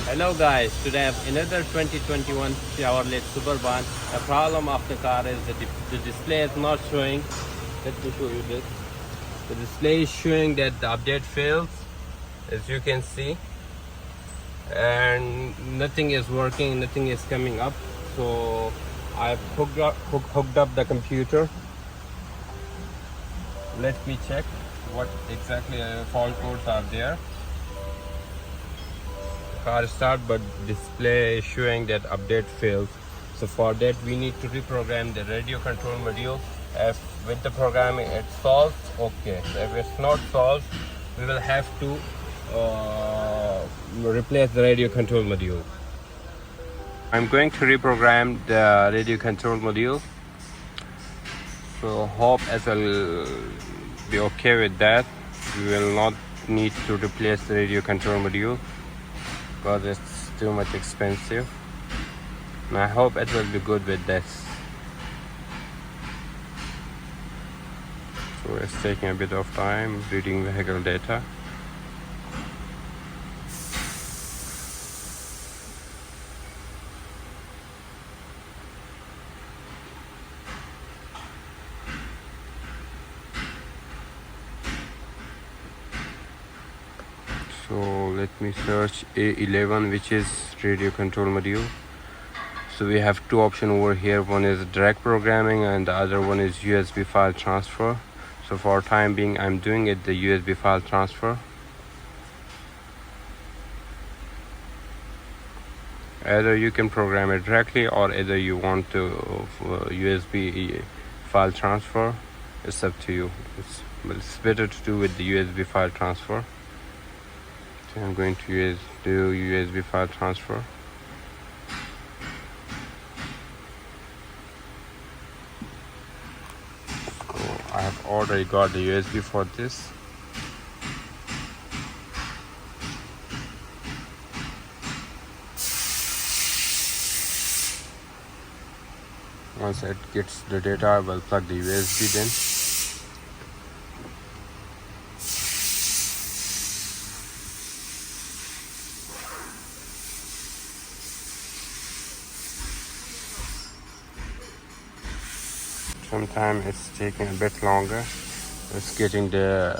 Hello guys, today I have another 2021 Chevrolet Suburban. The problem of the car is the display is not showing. Let me show you this. The display is showing that the update fails, as you can see, and nothing is working, nothing is coming up. So I've hooked up the computer. Let me check what exactly fault codes are there. Car start, but display is showing that update failed. So for that we need to reprogram the radio control module. If with the programming it solves, okay. If it's not solved, we will have to replace the radio control module. I'm going to reprogram the radio control module, so hope as I'll be okay with that. We will not need to replace the radio control module because it's too much expensive, and I hope it will be good with this. So it's taking a bit of time reading vehicle data. So let me search A11, which is radio control module. So we have two options over here. One is direct programming and the other one is USB file transfer. So for time being I'm doing it the USB file transfer. Either you can program it directly or either you want to USB file transfer. It's up to you. It's better to do with the USB file transfer. So I'm going to do USB file transfer. So I have already got the USB for this. Once it gets the data, I will plug the USB then. Sometimes it's taking a bit longer. It's getting they're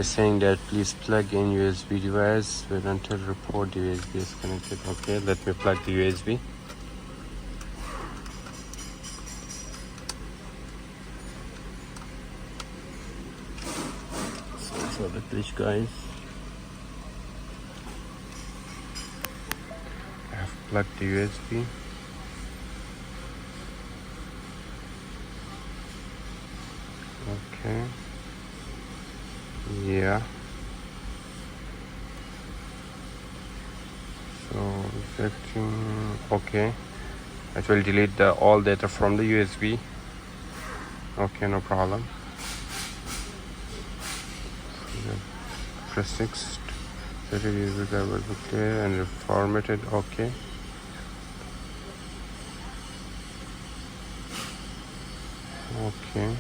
saying that please plug in USB device. Wait until report the USB is connected. Okay, let me plug the USB. So the glitch, guys. I have plugged the USB. Okay. Yeah. So ejecting. Okay. It will delete all data from the USB. Okay, no problem. Press 6. Set it user will be clear and reformatted. Okay. Okay.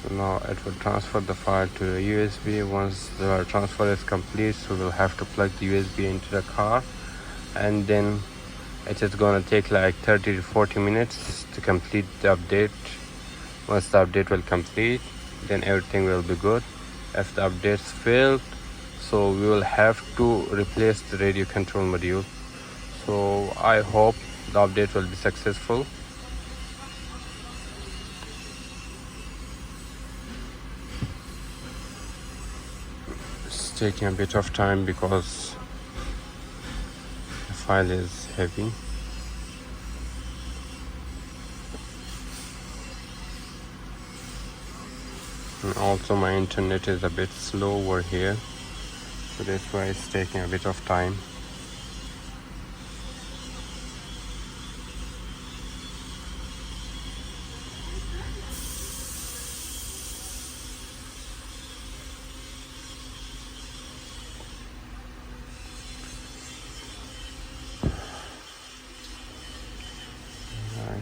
So now it will transfer the file to the USB. Once the transfer is complete, so we'll have to plug the USB into the car, and then it is gonna take like 30 to 40 minutes to complete the update. Once the update will complete, then everything will be good. If the updates failed, so we will have to replace the radio control module. So I hope the update will be successful. It's taking a bit of time because the file is heavy. And also my internet is a bit slow over here, so that's why it's taking a bit of time.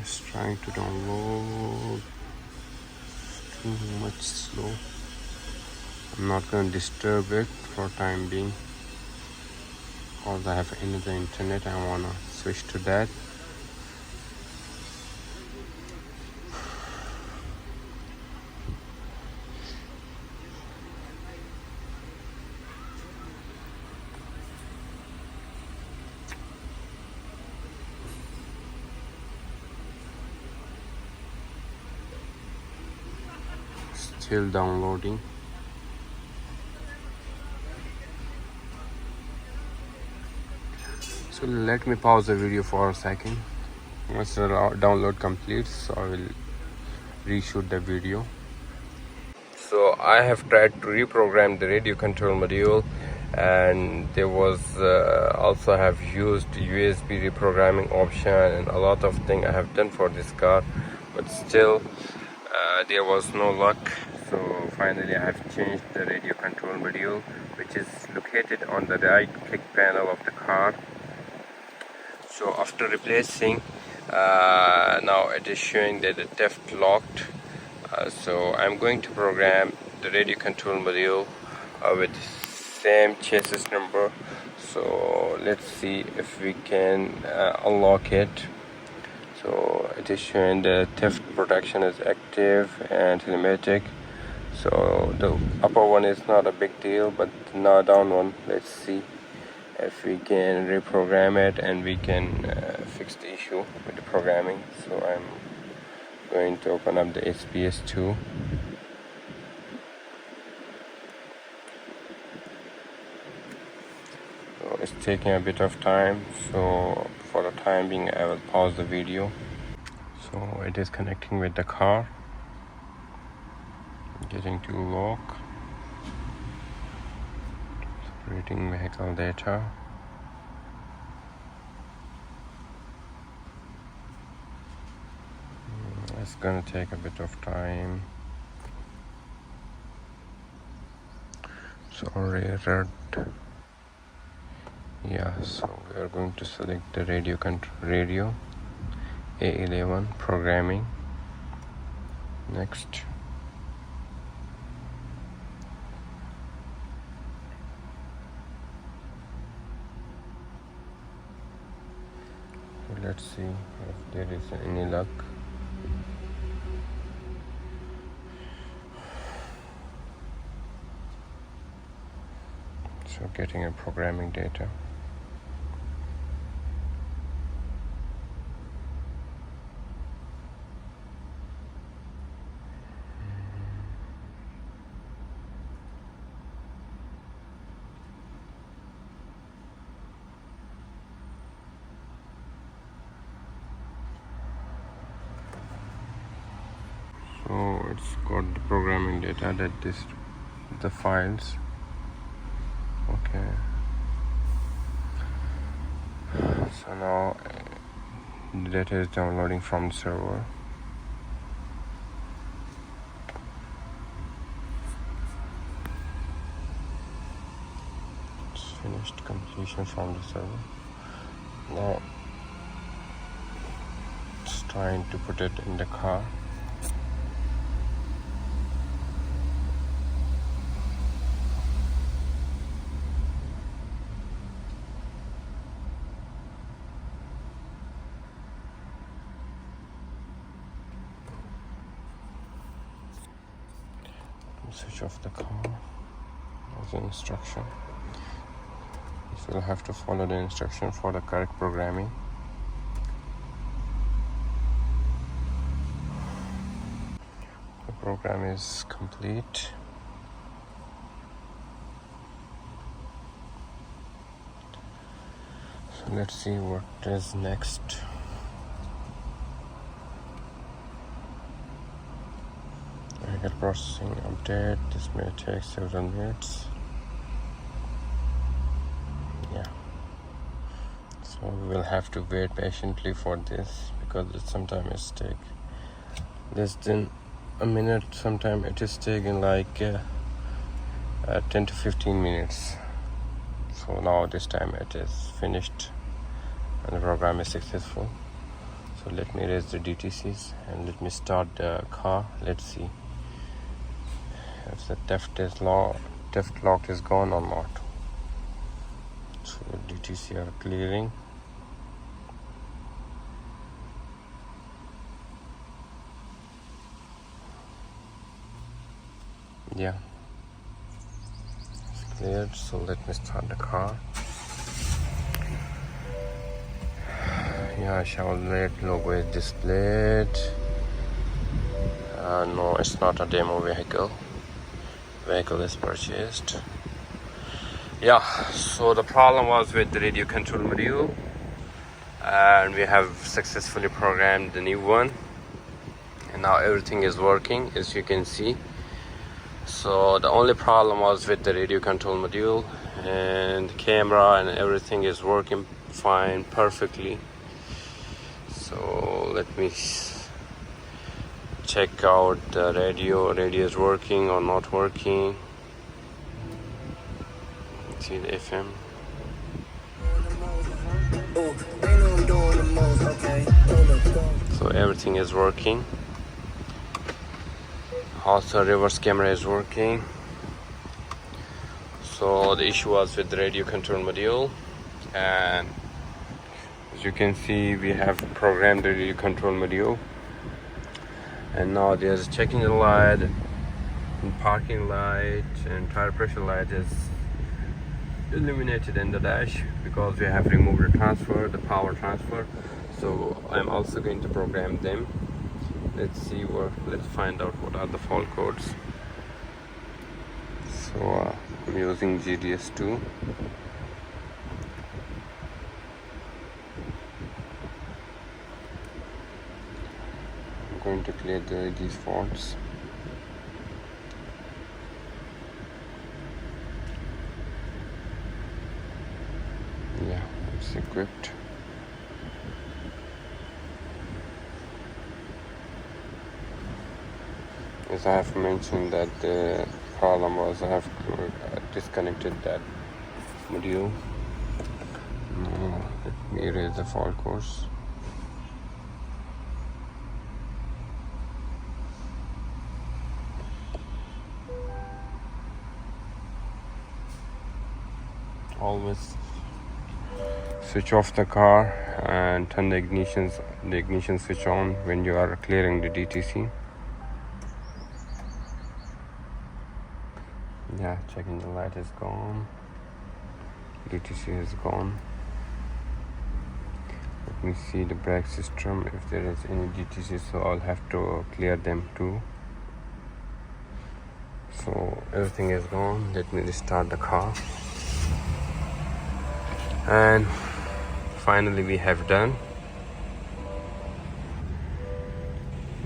It's trying to download. Too much slow. I'm not going to disturb it for time being because I have another internet. I want to switch to that. Still downloading. So let me pause the video for a second. Once the download completes, so I will reshoot the video. So I have tried to reprogram the radio control module, and there was also have used USB reprogramming option and a lot of things I have done for this car, but still there was no luck. So finally I have changed the radio control module, which is located on the right kick panel of the car. So after replacing, now it is showing that the theft locked. So I'm going to program the radio control module with same chassis number. So let's see if we can unlock it. So it is showing the theft protection is active and telematic. So the upper one is not a big deal, but now down one, let's see if we can reprogram it and we can fix the issue with the programming. So I'm going to open up the SPS2. So it's taking a bit of time, so for the time being I will pause the video. So it is connecting with the car, getting to lock, reading vehicle data. It's gonna take a bit of time. Sorry, red. Yeah, so we are going to select the radio A11 programming. Next. Let's see if there is any luck. So getting a programming data. So it's got the programming data that this the files. Okay. So now the data is downloading from the server. It's finished completion from the server. Now it's trying to put it in the car. Switch off the car as an instruction. So you'll have to follow the instruction for the correct programming. The program is complete. So let's see what is next. Vehicle processing update. This may take several minutes. Yeah. So we will have to wait patiently for this because sometimes it takes less than a minute. Sometimes it is taking like 10 to 15 minutes. So now this time it is finished and the program is successful. So let me erase the DTCs and let me start the car. Let's see if the theft is drift lock is gone or not. So DTC are clearing. Yeah, it's cleared. So let me start the car. Yeah, Chevrolet logo is displayed. No, it's not a demo vehicle. Vehicle is purchased. Yeah, so the problem was with the radio control module, and we have successfully programmed the new one, and now everything is working, as you can see. So the only problem was with the radio control module, and the camera and everything is working fine, perfectly. So let me check out the radio is working or not working. See the FM. So everything is working. Also reverse camera is working. So the issue was with the radio control module, and as you can see we have programmed the radio control module, and now there's checking the light and parking light and tire pressure light is illuminated in the dash because we have removed the power transfer. So I'm also going to program them. Let's find out what are the fault codes. So I'm using GDS2. I'm going to clear these faults. Yeah, it's equipped. As I have mentioned that the problem was I have disconnected that module. Let me erase the fault codes. Always switch off the car and turn the ignition switch on when you are clearing the DTC. Yeah, checking the light is gone. DTC is gone. Let me see the brake system if there is any DTC, so I'll have to clear them too. So everything is gone. Let me restart the car. And finally we have done.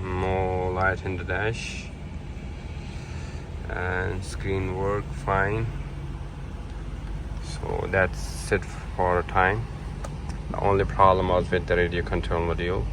No light in the dash, and screen work fine. So that's it for a time. The only problem was with the radio control module.